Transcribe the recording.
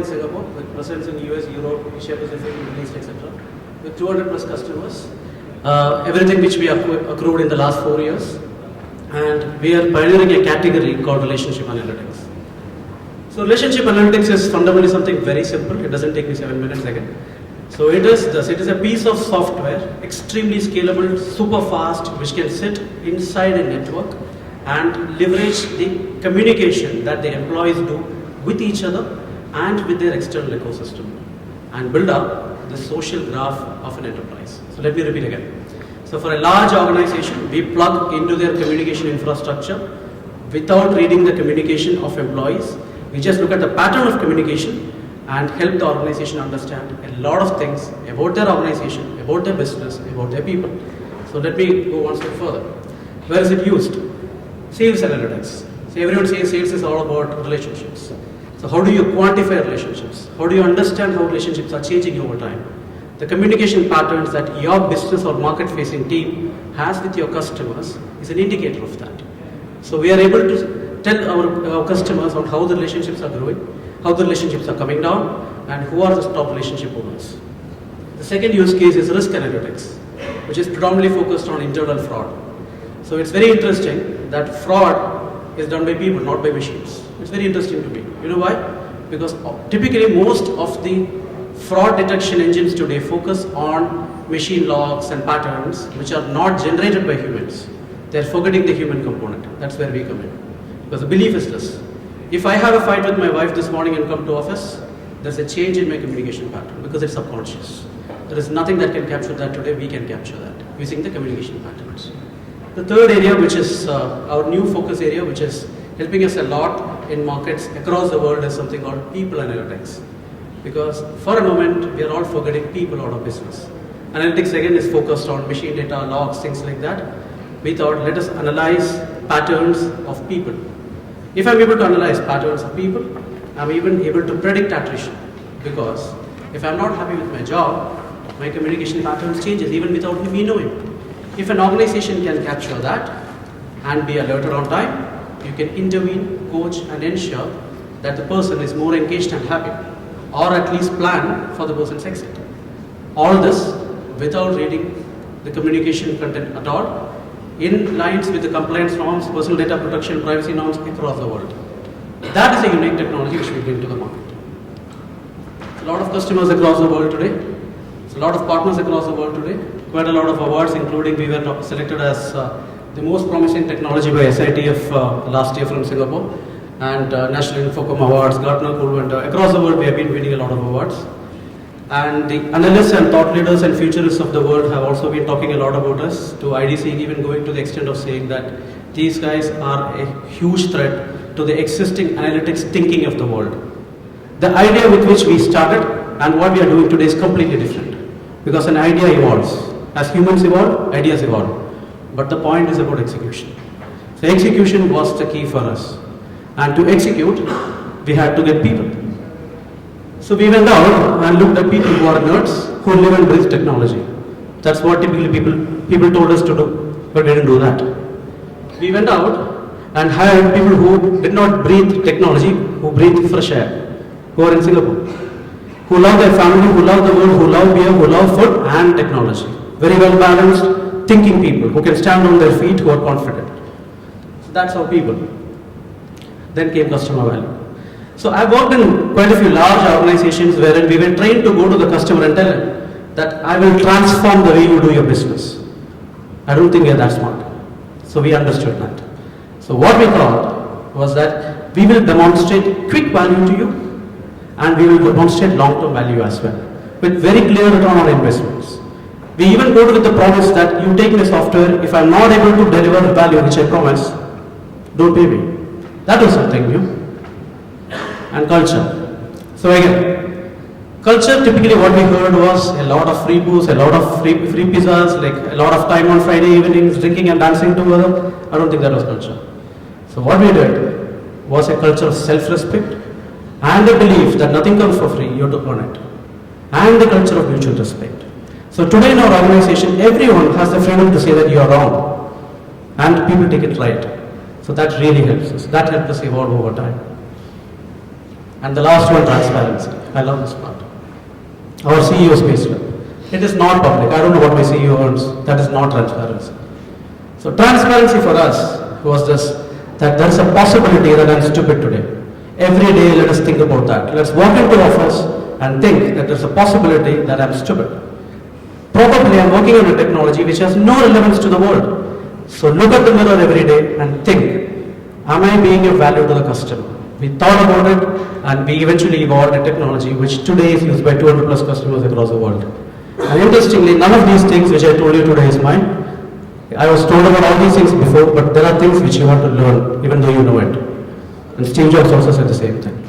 in Singapore with presence in US, Europe, Asia Pacific, Middle East, etc. With 200 plus customers. Everything which we accrued in the last 4 years. And we are pioneering a category called relationship analytics. So relationship analytics is fundamentally something very simple. It doesn't take me 7 minutes again. So it is this. It is a piece of software, extremely scalable, super fast, which can sit inside a network and leverage the communication that the employees do with each other and with their external ecosystem and build up the social graph of an enterprise. So let me repeat again. So for a large organization, we plug into their communication infrastructure without reading the communication of employees. We just look at the pattern of communication and help the organization understand a lot of things about their organization, about their business, about their people. So let me go one step further. Where is it used? Sales analytics. So everyone says sales is all about relationships. So how do you quantify relationships? How do you understand how relationships are changing over time? The communication patterns that your business or market-facing team has with your customers is an indicator of that. So we are able to tell our customers on how the relationships are growing, how the relationships are coming down, and who are the top relationship owners. The second use case is risk analytics, which is predominantly focused on internal fraud. So it's very interesting that fraud is done by people, not by machines. It's very interesting to me. You know why? Because typically most of the fraud detection engines today focus on machine logs and patterns which are not generated by humans. They're forgetting the human component. That's where we come in. Because the belief is this. If I have a fight with my wife this morning and come to office, there's a change in my communication pattern because it's subconscious. There is nothing that can capture that today. We can capture that using the communication patterns. The third area, which is our new focus area, which is helping us a lot in markets across the world, is something called people analytics. Because for a moment, we are all forgetting people out of business. Analytics again is focused on machine data, logs, things like that. We thought, let us analyze patterns of people. If I'm able to analyze patterns of people, I'm even able to predict attrition. Because if I'm not happy with my job, my communication patterns changes even without me knowing. If an organization can capture that and be alerted on time, you can intervene, coach, and ensure that the person is more engaged and happy, or at least plan for the person's exit. All this without reading the communication content at all, in lines with the compliance norms, personal data protection, privacy norms across the world. That is a unique technology which we bring to the market. A lot of customers across the world today, a lot of partners across the world today, quite a lot of awards, including we were selected as the most promising technology by SITF last year from Singapore, and National Infocom Awards, Gartner Cool Vendor. Across the world we have been winning a lot of awards. And the analysts and thought leaders and futurists of the world have also been talking a lot about us, to IDC even going to the extent of saying that these guys are a huge threat to the existing analytics thinking of the world. The idea with which we started and what we are doing today is completely different. Because an idea evolves. As humans evolve, ideas evolve. But the point is about execution. So execution was the key for us. And to execute, we had to get people. So we went out and looked at people who are nerds, who live and breathe technology. That's what typically people told us to do, but we didn't do that. We went out and hired people who did not breathe technology, who breathe fresh air, who are in Singapore, who love their family, who love the world, who love beer, who love food and technology. Very well balanced, thinking people, who can stand on their feet, who are confident. So that's our people. Then came customer value. So I worked in quite a few large organizations wherein we were trained to go to the customer and tell him that I will transform the way you do your business. I don't think we are that smart. So we understood that. So what we thought was that we will demonstrate quick value to you and we will demonstrate long-term value as well, with very clear return on investments. We even go with the promise that you take my software, if I'm not able to deliver the value which I promise, don't pay me. That was something new. And culture. So again, culture, typically what we heard was a lot of free booze, a lot of free pizzas, like a lot of time on Friday evenings, drinking and dancing together. I don't think that was culture. So what we did was a culture of self-respect and a belief that nothing comes for free, you have to earn it. And the culture of mutual respect. So today in our organization, everyone has the freedom to say that you are wrong. And people take it right. So that really helps us. That helps us evolve over time. And the last one, transparency. I love this part. Our CEO space slip. It is not public. I don't know what my CEO earns. That is not transparency. So transparency for us was this, that there is a possibility that I'm stupid today. Every day let us think about that. Let's walk into office and think that there's a possibility that I'm stupid. Probably I'm working on a technology which has no relevance to the world. So look at the mirror every day and think, am I being of value to the customer? We thought about it and we eventually evolved a technology which today is used by 200 plus customers across the world. And interestingly, none of these things which I told you today is mine. I was told about all these things before, but there are things which you have to learn even though you know it. And Steve Jobs also said the same thing.